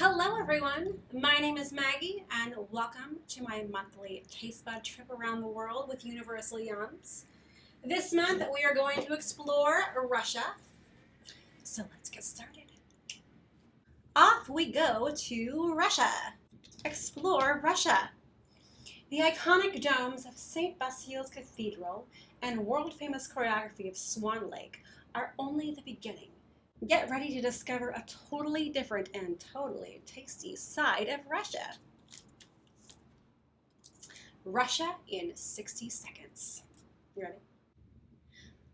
Hello everyone, my name is Maggie and welcome to my monthly taste bud trip around the world with Universal Yums. This month we are going to explore Russia, so let's get started. Off we go to Russia. Explore Russia. The iconic domes of St. Basil's Cathedral and world-famous choreography of Swan Lake are only the beginning. Get ready to discover a totally different and totally tasty side of Russia. Russia in 60 seconds. You ready?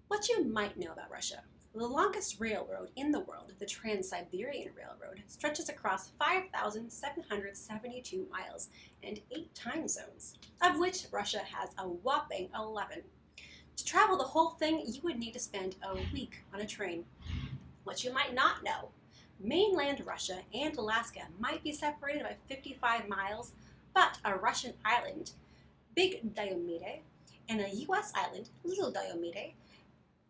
What you might know about Russia. The longest railroad in the world, the Trans-Siberian Railroad, stretches across 5,772 miles and 8 time zones, of which Russia has a whopping 11. To travel the whole thing, you would need to spend a week on a train. What you might not know, mainland Russia and Alaska might be separated by 55 miles, but a Russian island, Big Diomede, and a U.S. island, Little Diomede,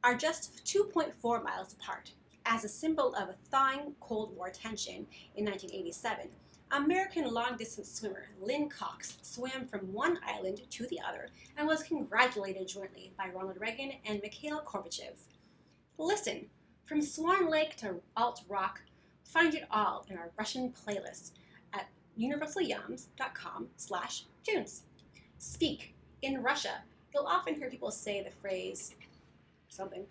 are just 2.4 miles apart. As a symbol of thawing Cold War tension in 1987, American long-distance swimmer Lynn Cox swam from one island to the other and was congratulated jointly by Ronald Reagan and Mikhail Gorbachev. Listen. From Swan Lake to Alt Rock, find it all in our Russian playlist at universalyums.com/tunes. Speak in Russia. You'll often hear people say the phrase something.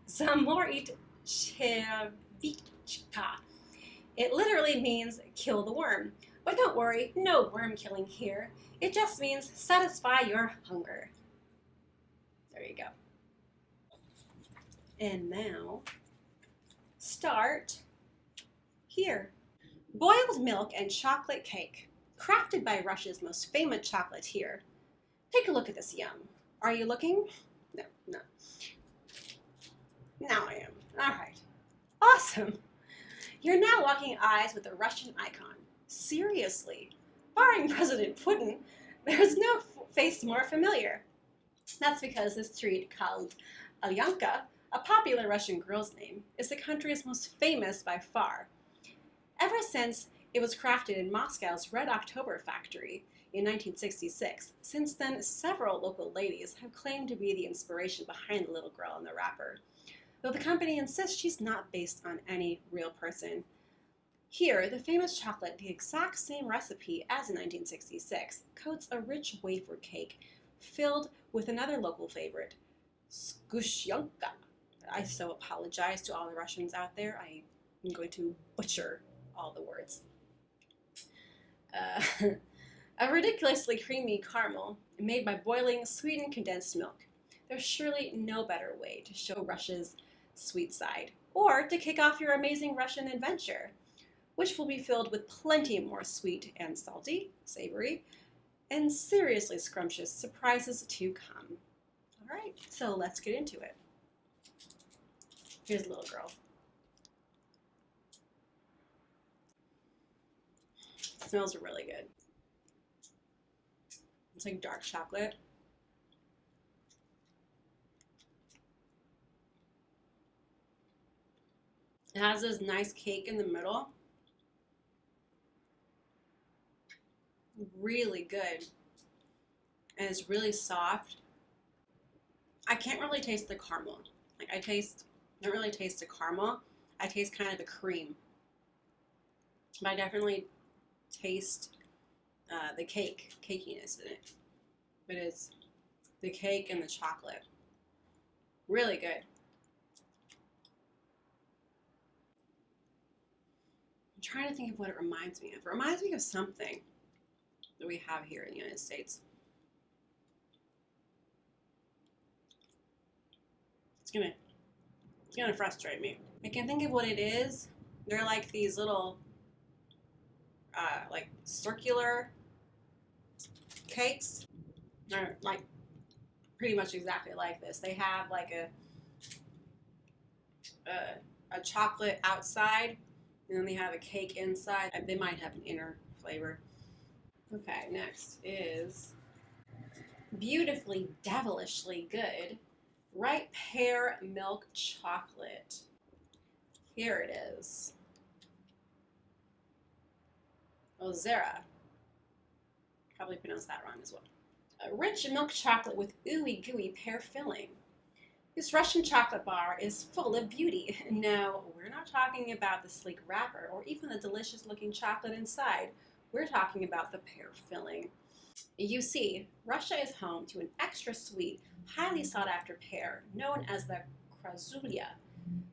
Zamorit Chevichka. It literally means kill the worm. But don't worry, no worm killing here. It just means satisfy your hunger. There you go. And now, start here. Boiled milk and chocolate cake, crafted by Russia's most famous chocolatier. Take a look at this yum. Are you looking? No. Now I am. All right. Awesome. You're now locking eyes with the Russian icon. Seriously, barring President Putin, there's no face more familiar. That's because this treat called Alyanka, a popular Russian girl's name, is the country's most famous by far. Ever since it was crafted in Moscow's Red October factory in 1966, since then several local ladies have claimed to be the inspiration behind the little girl in the wrapper, though the company insists she's not based on any real person. Here, the famous chocolate, the exact same recipe as in 1966, coats a rich wafer cake filled with another local favorite, Sgushyanka. I so apologize to all the Russians out there. I am going to butcher all the words. A ridiculously creamy caramel made by boiling sweetened condensed milk. There's surely no better way to show Russia's sweet side, or to kick off your amazing Russian adventure, which will be filled with plenty more sweet and salty, savory, and seriously scrumptious surprises to come. All right, so let's get into it. Here's a little girl. It smells really good. It's like dark chocolate. It has this nice cake in the middle. Really good. And it's really soft. I can't really taste the caramel. Like I don't really taste the caramel. I taste kind of the cream. But I definitely taste the cakiness in it. But it's the cake and the chocolate. Really good. I'm trying to think of what it reminds me of. It reminds me of something that we have here in the United States. It's gonna frustrate me. I can think of what it is. They're like these little, like circular cakes. They're like pretty much exactly like this. They have like a chocolate outside, and then they have a cake inside. They might have an inner flavor. Okay, next is beautifully, devilishly good Ripe Pear Milk Chocolate. Here it is. Ozera. Probably pronounced that wrong as well. A rich milk chocolate with ooey gooey pear filling. This Russian chocolate bar is full of beauty. No, we're not talking about the sleek wrapper or even the delicious looking chocolate inside. We're talking about the pear filling. You see, Russia is home to an extra sweet, highly sought after pear known as the krasulia,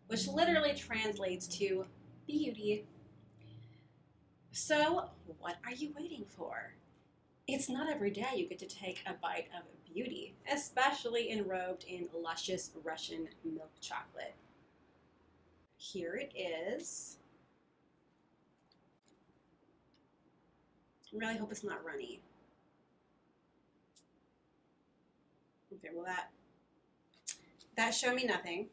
which literally translates to beauty. So, what are you waiting for? It's not every day you get to take a bite of beauty, especially enrobed in luscious Russian milk chocolate. Here it is. I really hope it's not runny. Okay, well that showed me nothing.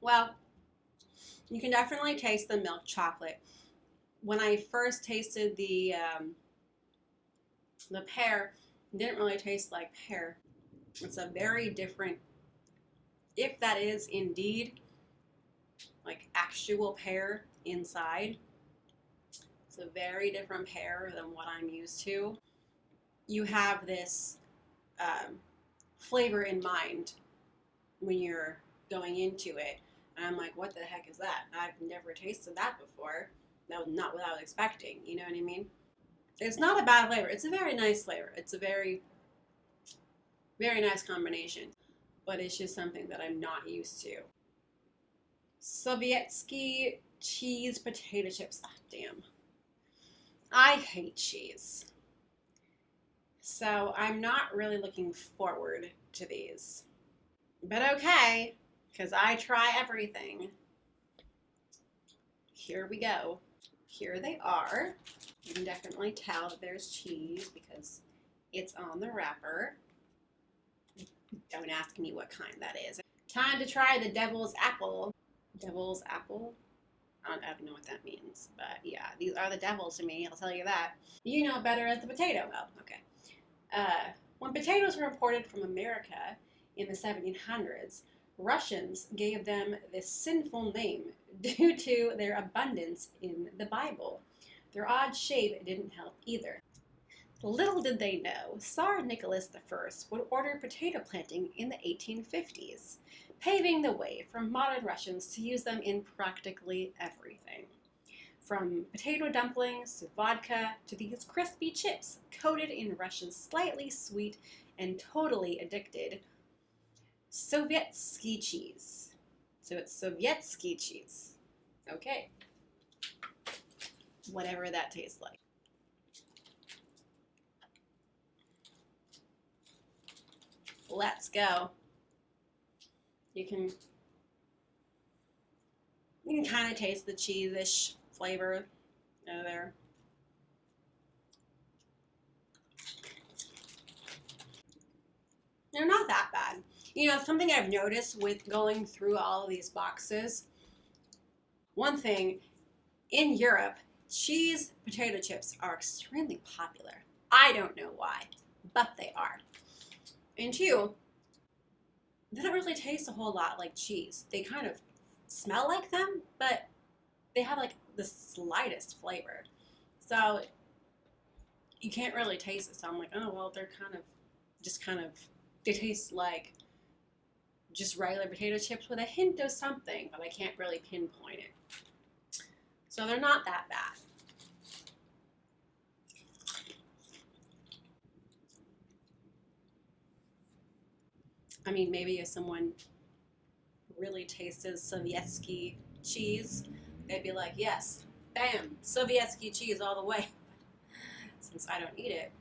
Well, you can definitely taste the milk chocolate. When I first tasted the pear, it didn't really taste like pear. It's a very different, if that is indeed like actual pear inside, it's a very different pear than what I'm used to. You have this flavor in mind when you're going into it. And I'm like, what the heck is that? I've never tasted that before. That was not what I was expecting. You know what I mean? It's not a bad flavor. It's a very nice flavor. It's a very, very nice combination. But it's just something that I'm not used to. Sovietsky cheese potato chips. Oh, damn. I hate cheese. So I'm not really looking forward to these. But okay, because I try everything. Here we go. Here they are. You can definitely tell that there's cheese because it's on the wrapper. Don't ask me what kind that is. Time to try the devil's apple. Devil's apple? I don't know what that means, but yeah, these are the devil to me, I'll tell you that. You know better as the potato. Well, okay. When potatoes were imported from America in the 1700s, Russians gave them this sinful name due to their abundance in the Bible. Their odd shape didn't help either. Little did they know, Tsar Nicholas I would order potato planting in the 1850s, paving the way for modern Russians to use them in practically everything. From potato dumplings to vodka to these crispy chips coated in Russia's slightly sweet and totally addicted Sovietsky cheese. So it's Sovietsky cheese. Okay. Whatever that tastes like. Let's go. You can kind of taste the cheese-ish flavor there. They're not that bad. You know, something I've noticed with going through all of these boxes, one thing, in Europe, cheese potato chips are extremely popular. I don't know why, but they are. And two, they don't really taste a whole lot like cheese. They kind of smell like them, but they have like the slightest flavor. So you can't really taste it. So I'm like, oh, well, they're they taste like just regular potato chips with a hint of something, but I can't really pinpoint it. So they're not that bad. I mean, maybe if someone really tasted Sovietsky cheese, they'd be like, yes, bam, Sovietsky cheese all the way. Since I don't eat it,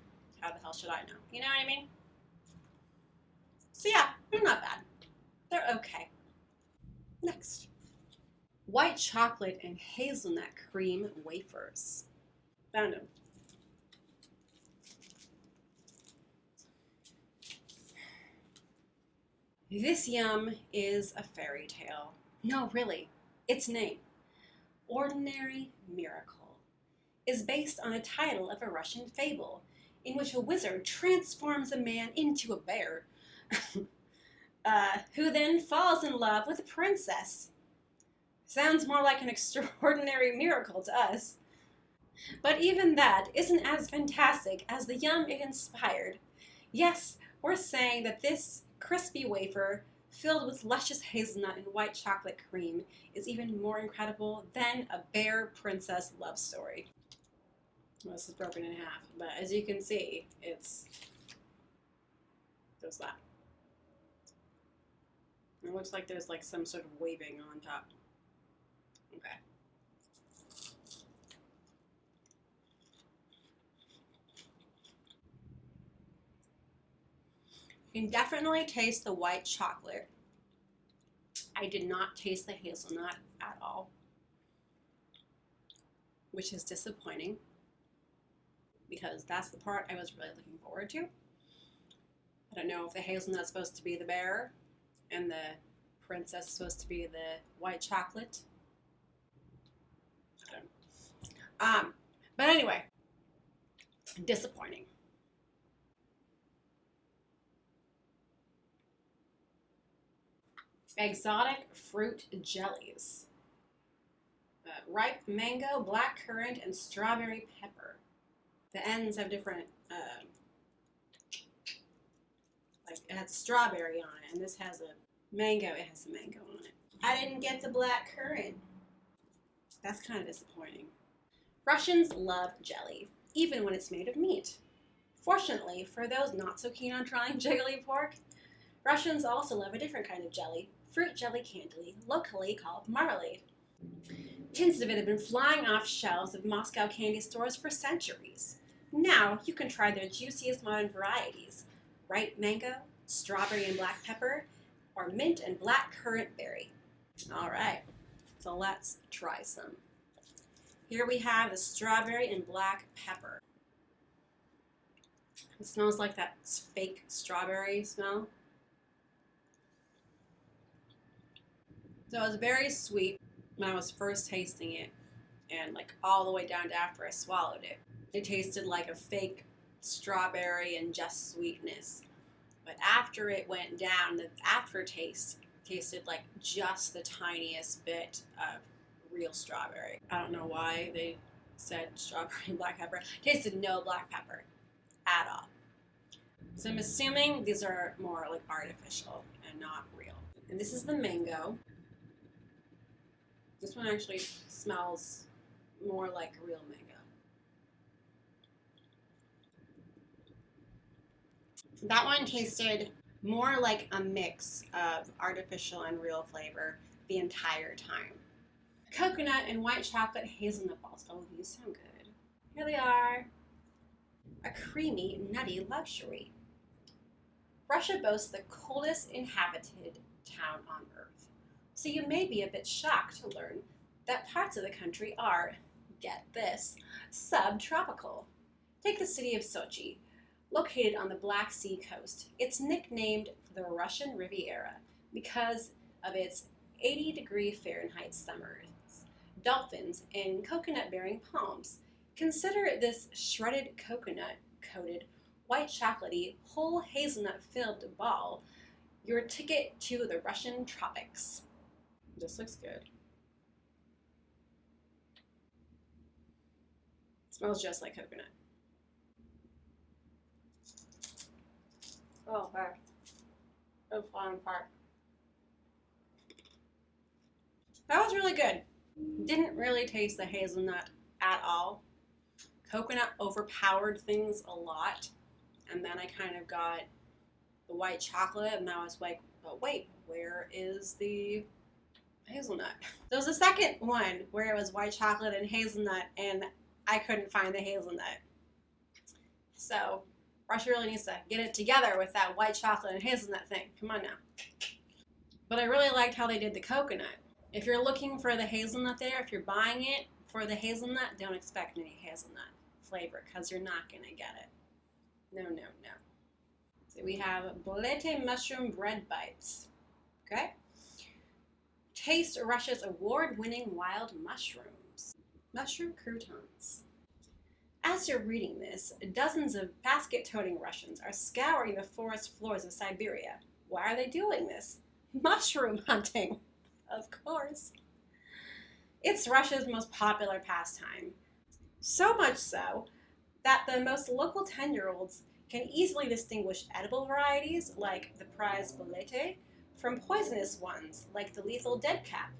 how the hell should I know? You know what I mean? So yeah, they're not bad. They're okay. Next. White chocolate and hazelnut cream wafers. Found them. This yum is a fairy tale. No, really, its name, Ordinary Miracle, is based on a title of a Russian fable in which a wizard transforms a man into a bear, who then falls in love with a princess. Sounds more like an extraordinary miracle to us. But even that isn't as fantastic as the yum it inspired. Yes, we're saying that this crispy wafer filled with luscious hazelnut and white chocolate cream is even more incredible than a bear princess love story. Well, this is broken in half, but as you can see, there's that. It looks like there's like some sort of waving on top. Okay. You can definitely taste the white chocolate. I did not taste the hazelnut at all, which is disappointing because that's the part I was really looking forward to. I don't know if the hazelnut's supposed to be the bear and the princess is supposed to be the white chocolate. I don't know. But anyway, disappointing. Exotic fruit jellies. Ripe mango, black currant, and strawberry pepper. The ends have different, like it has strawberry on it, and this has a mango. It has some mango on it. I didn't get the black currant. That's kind of disappointing. Russians love jelly, even when it's made of meat. Fortunately, for those not so keen on trying jelly pork, Russians also love a different kind of jelly, fruit jelly candy, locally called marmalade. Tins of it have been flying off shelves of Moscow candy stores for centuries. Now you can try their juiciest modern varieties: ripe mango, strawberry and black pepper, or mint and black currant berry. All right, so let's try some. Here we have the strawberry and black pepper. It smells like that fake strawberry smell. So it was very sweet when I was first tasting it, and like all the way down to after I swallowed it. It tasted like a fake strawberry and just sweetness. But after it went down, the aftertaste tasted like just the tiniest bit of real strawberry. I don't know why they said strawberry and black pepper. Tasted no black pepper at all. So I'm assuming these are more like artificial and not real. And this is the mango. This one actually smells more like real mango. That one tasted more like a mix of artificial and real flavor the entire time. Coconut and white chocolate hazelnut balls. Oh, these sound good. Here they are. A creamy, nutty luxury. Russia boasts the coldest inhabited town on Earth, so you may be a bit shocked to learn that parts of the country are, get this, subtropical. Take the city of Sochi, located on the Black Sea coast. It's nicknamed the Russian Riviera because of its 80-degree Fahrenheit summers, dolphins, and coconut-bearing palms. Consider this shredded coconut-coated, white chocolatey, whole hazelnut-filled ball your ticket to the Russian tropics. This looks good. It smells just like coconut. Oh, wow. It's falling apart. That was really good. Didn't really taste the hazelnut at all. Coconut overpowered things a lot. And then I kind of got the white chocolate, and I was like, but wait, where is the hazelnut? There was a second one where it was white chocolate and hazelnut, and I couldn't find the hazelnut. So Russia really needs to get it together with that white chocolate and hazelnut thing. Come on now. But I really liked how they did the coconut. If you're looking for the hazelnut there, if you're buying it for the hazelnut, don't expect any hazelnut flavor because you're not going to get it. No, no, no. So we have Bolete mushroom bread bites. Okay? Taste Russia's award-winning wild mushrooms. Mushroom croutons. As you're reading this, dozens of basket-toting Russians are scouring the forest floors of Siberia. Why are they doing this? Mushroom hunting, of course. It's Russia's most popular pastime. So much so that the most local 10-year-olds can easily distinguish edible varieties, like the prized Bolete, from poisonous ones, like the lethal dead cap.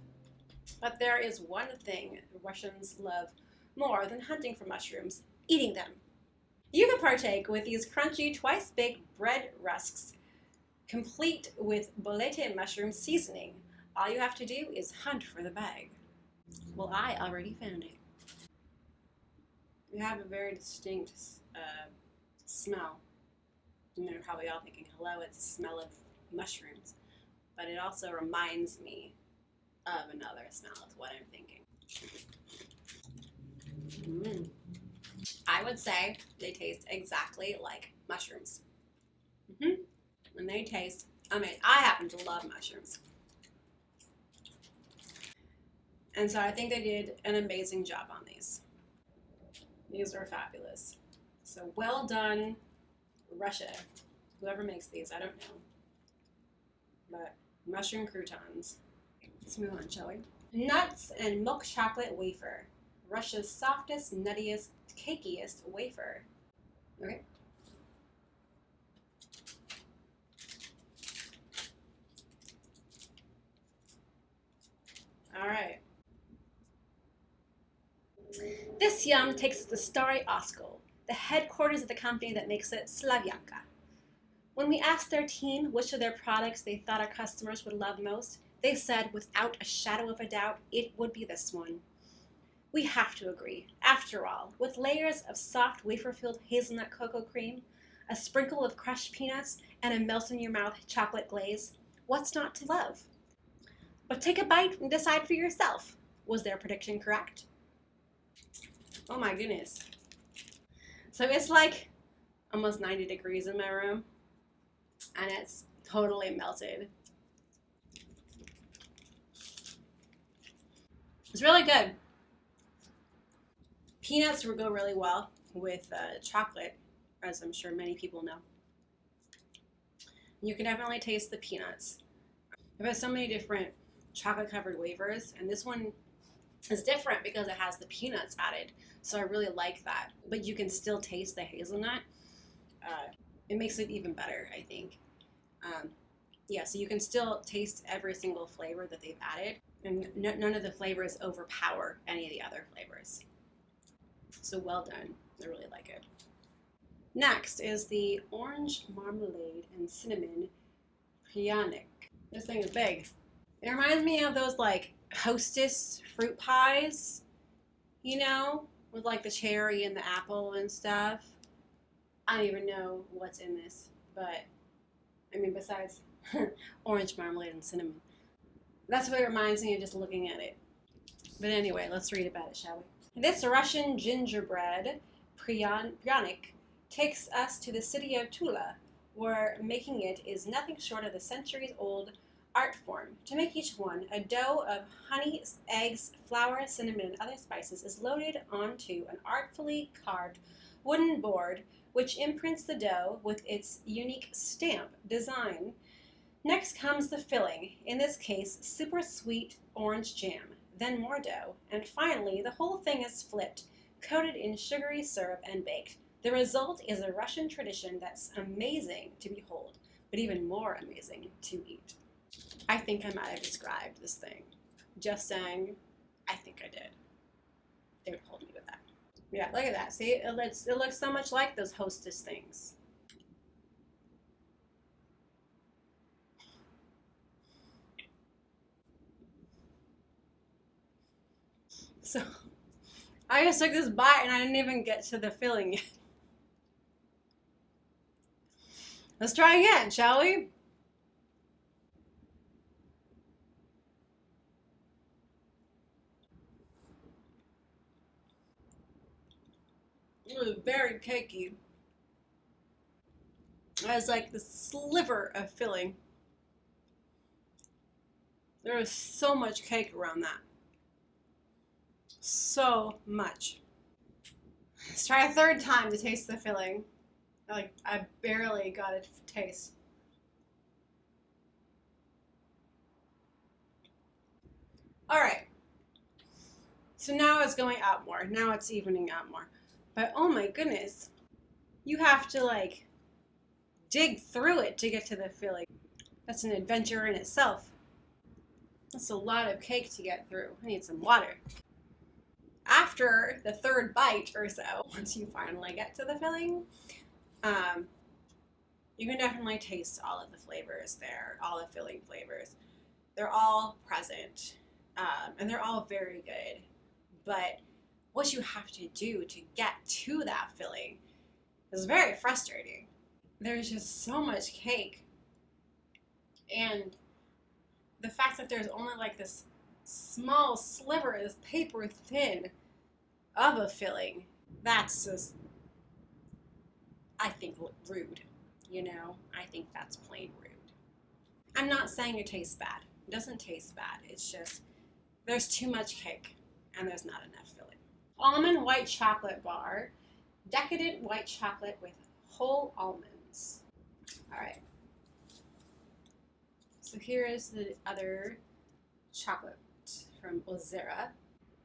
But there is one thing Russians love more than hunting for mushrooms: eating them. You can partake with these crunchy, twice-baked bread rusks, complete with Bolete mushroom seasoning. All you have to do is hunt for the bag. Well, I already found it. We have a very distinct smell. And you're probably all thinking, hello, it's a smell of mushrooms. But it also reminds me of another smell, is what I'm thinking. I would say they taste exactly like mushrooms. And they taste, I happen to love mushrooms. And so I think they did an amazing job on these. These are fabulous. So well done, Russia. Whoever makes these, I don't know. But mushroom croutons. Let's move on, shall we? Nuts and milk chocolate wafer. Russia's softest, nuttiest, cakiest wafer. Okay. All right. This yum takes us to Stary Oskol, the headquarters of the company that makes it, Slavyanka. When we asked their team which of their products they thought our customers would love most, they said without a shadow of a doubt it would be this one. We have to agree. After all, with layers of soft wafer-filled hazelnut cocoa cream, a sprinkle of crushed peanuts, and a melt-in-your-mouth chocolate glaze, what's not to love? But take a bite and decide for yourself. Was their prediction correct? Oh my goodness. So it's like almost 90 degrees in my room, and it's totally melted. It's really good. Peanuts will go really well with chocolate, as I'm sure many people know. You can definitely taste the peanuts. I've had so many different chocolate-covered wafers, and this one is different because it has the peanuts added, so I really like that. But you can still taste the hazelnut. It makes it even better, I think. Yeah, so you can still taste every single flavor that they've added, and none of the flavors overpower any of the other flavors. So well done. I really like it. Next is the orange marmalade and cinnamon Pryanik. This thing is big. It reminds me of those like Hostess fruit pies, you know, with like the cherry and the apple and stuff. I don't even know what's in this, but I mean, besides orange marmalade and cinnamon. That's what it reminds me of just looking at it. But anyway, let's read about it, shall we? This Russian gingerbread, Pryanik, takes us to the city of Tula, where making it is nothing short of the centuries-old art form. To make each one, a dough of honey, eggs, flour, cinnamon, and other spices is loaded onto an artfully carved wooden board, which imprints the dough with its unique stamp design. Next comes the filling, in this case, super sweet orange jam, then more dough, and finally the whole thing is flipped, coated in sugary syrup and baked. The result is a Russian tradition that's amazing to behold, but even more amazing to eat. I think I might have described this thing. Just saying, I think I did. They would hold me with that. Yeah, look at that. See, it looks so much like those Hostess things. So, I just took this bite and I didn't even get to the filling yet. Let's try again, shall we? It was very cakey. It has like the sliver of filling. There is so much cake around that. So much. Let's try a third time to taste the filling. Like, I barely got it to taste. All right. So now it's going out more. Now it's evening out more. But oh my goodness, you have to like dig through it to get to the filling. That's an adventure in itself. That's a lot of cake to get through. I need some water. After the third bite or so, once you finally get to the filling, you can definitely taste all of the flavors there, all the filling flavors. They're all present, and they're all very good. But what you have to do to get to that filling is very frustrating. There's just so much cake, and the fact that there's only like this small sliver, this paper thin of a filling, that's just, I think, rude. You know, I think that's plain rude. I'm not saying it tastes bad. It doesn't taste bad. It's just there's too much cake and there's not enough filling. Almond white chocolate bar, decadent white chocolate with whole almonds. All right. So here is the other chocolate from Ozera.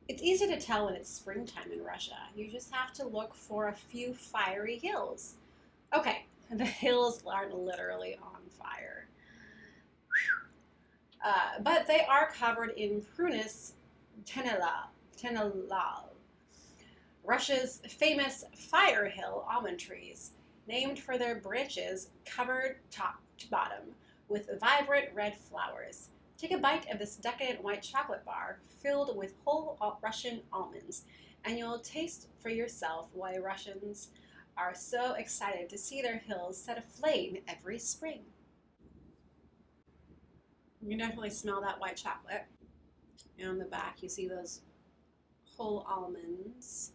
It's easy to tell when it's springtime in Russia. You just have to look for a few fiery hills. Okay, the hills aren't literally on fire. But they are covered in Prunus tenelal, Russia's famous fire hill almond trees, named for their branches covered top to bottom with vibrant red flowers. Take a bite of this decadent white chocolate bar filled with whole Russian almonds, and you'll taste for yourself why Russians are so excited to see their hills set aflame every spring. You can definitely smell that white chocolate. And on the back, you see those whole almonds.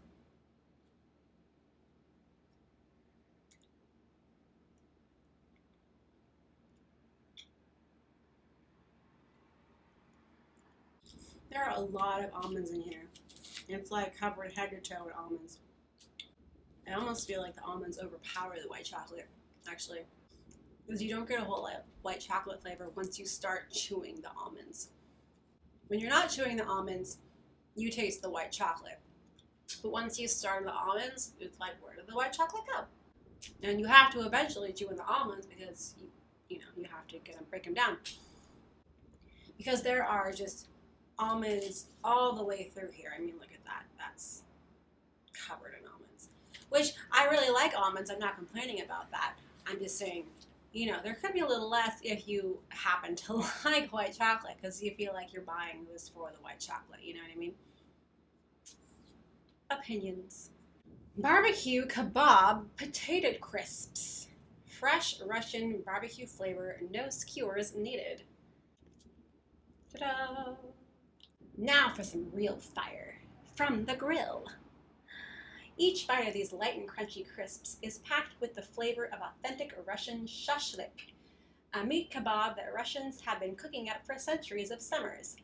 There are a lot of almonds in here. It's like covered head to toe with almonds. I almost feel like the almonds overpower the white chocolate, actually. Because you don't get a whole white chocolate flavor once you start chewing the almonds. When you're not chewing the almonds, you taste the white chocolate. But once you start the almonds, it's like, where did the white chocolate go? And you have to eventually chew in the almonds because you have to break them down. Because there are just almonds all the way through here. I mean, look at that. That's covered in almonds. Which, I really like almonds. I'm not complaining about that. I'm just saying, there could be a little less if you happen to like white chocolate, because you feel like you're buying this for the white chocolate. You know what I mean? Opinions. Barbecue Kabob potato crisps. Fresh Russian barbecue flavor, no skewers needed. Ta-da! Now for some real fire from the grill. Each bite of these light and crunchy crisps is packed with the flavor of authentic Russian shashlik, a meat kebab that Russians have been cooking up for centuries of summers.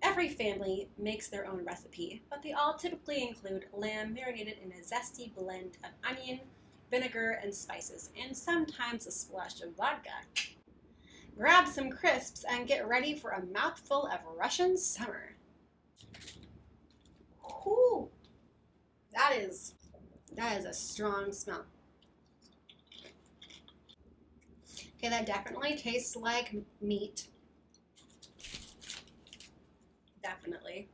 Every family makes their own recipe, but they all typically include lamb marinated in a zesty blend of onion, vinegar, and spices, and sometimes a splash of vodka. Grab some crisps and get ready for a mouthful of Russian summer. Ooh, that is a strong smell. Okay, that definitely tastes like meat. Definitely.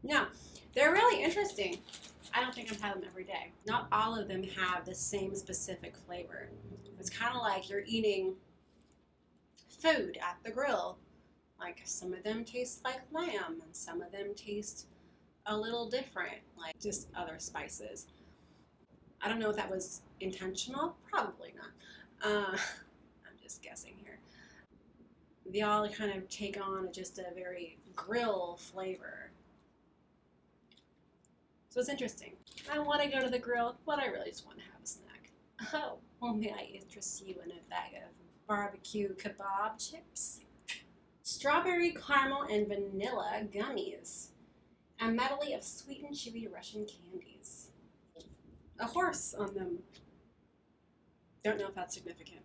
No, they're really interesting. I don't think I've had them every day. Not all of them have the same specific flavor. It's kind of like you're eating food at the grill. Like, some of them taste like lamb, and some of them taste a little different, like just other spices. I don't know if that was intentional. Probably not. I'm just guessing here. They all kind of take on just a very grill flavor. So it's interesting. I want to go to the grill, but I really just want to have a snack. Oh, well, may I interest you in a bag of barbecue kebab chips? Strawberry, caramel, and vanilla gummies. A medley of sweet and chewy Russian candies. A horse on them. Don't know if that's significant.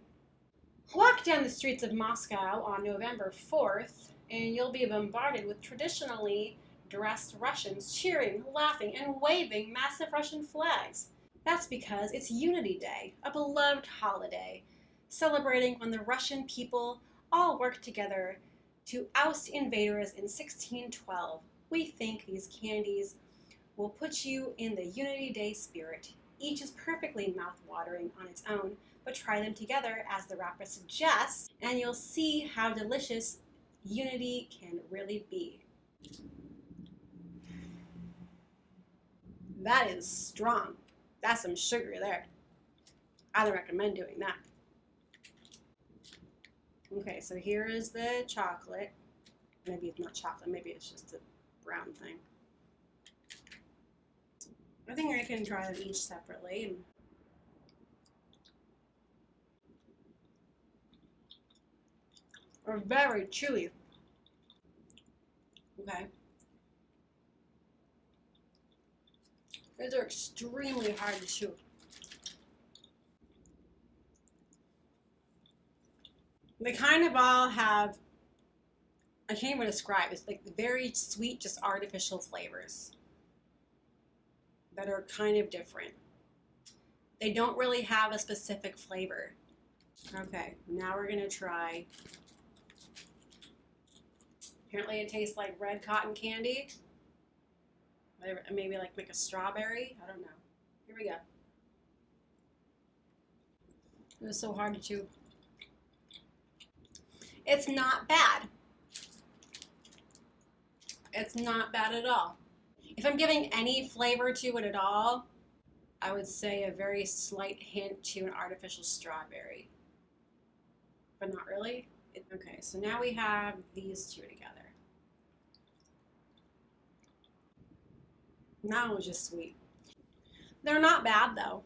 Walk down the streets of Moscow on November 4th, and you'll be bombarded with traditionally dressed Russians cheering, laughing, and waving massive Russian flags. That's because it's Unity Day, a beloved holiday, celebrating when the Russian people all worked together to oust invaders in 1612. We think these candies will put you in the Unity Day spirit. Each is perfectly mouth-watering on its own, but try them together as the wrapper suggests, and you'll see how delicious Unity can really be. That is strong. That's some sugar there. I don't recommend doing that. Okay, so here is the chocolate. Maybe it's not chocolate, maybe it's just a brown thing. I think I can try them each separately. They're very chewy. Okay. These are extremely hard to chew. They kind of all have, I can't even describe, it's like very sweet, just artificial flavors that are kind of different. They don't really have a specific flavor. Okay, now we're gonna try, apparently it tastes like red cotton candy. Maybe like a strawberry, I don't know. Here we go. It was so hard to chew. It's not bad. It's not bad at all. If I'm giving any flavor to it at all, I would say a very slight hint to an artificial strawberry. But not really. Okay, so now we have these two together. That one was just sweet. They're not bad though.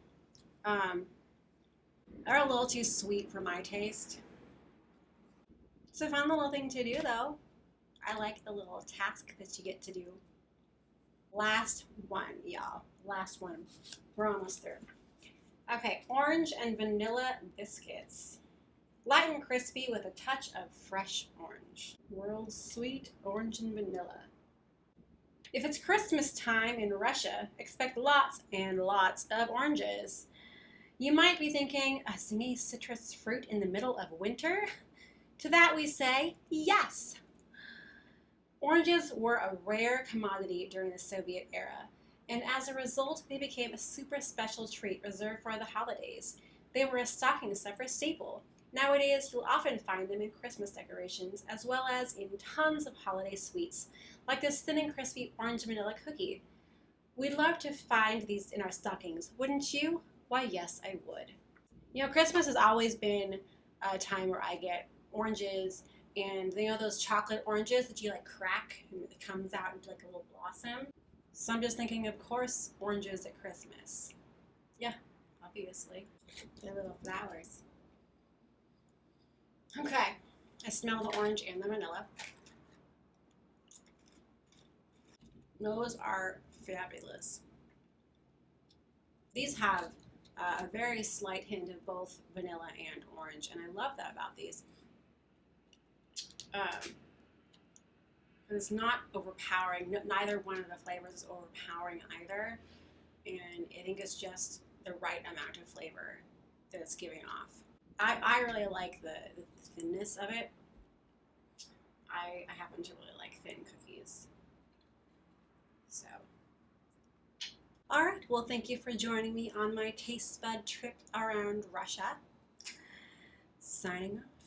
They're a little too sweet for my taste. It's a fun little thing to do though. I like the little task that you get to do. Last one, y'all. Last one. We're almost through. Okay, orange and vanilla biscuits. Light and crispy with a touch of fresh orange. World's sweet orange and vanilla. If it's Christmas time in Russia, expect lots and lots of oranges. You might be thinking, a zingy citrus fruit in the middle of winter? To that we say, yes. Oranges were a rare commodity during the Soviet era, and as a result, they became a super special treat reserved for the holidays. They were a stocking stuffer staple. Nowadays, you'll often find them in Christmas decorations, as well as in tons of holiday sweets, like this thin and crispy orange vanilla cookie. We'd love to find these in our stockings, wouldn't you? Why, yes, I would. You know, Christmas has always been a time where I get oranges, and you know those chocolate oranges that you like crack and it comes out into like a little blossom? So I'm just thinking, of course, oranges at Christmas. Yeah, obviously. They're little flowers. Okay, I smell the orange and the vanilla. Those are fabulous. These have a very slight hint of both vanilla and orange, and I love that about these. It's not overpowering. Neither one of the flavors is overpowering either, and I think it's just the right amount of flavor that it's giving off. I really like the thinness of it. I happen to really like thin cookies. So, all right. Well, thank you for joining me on my taste bud trip around Russia. Signing off.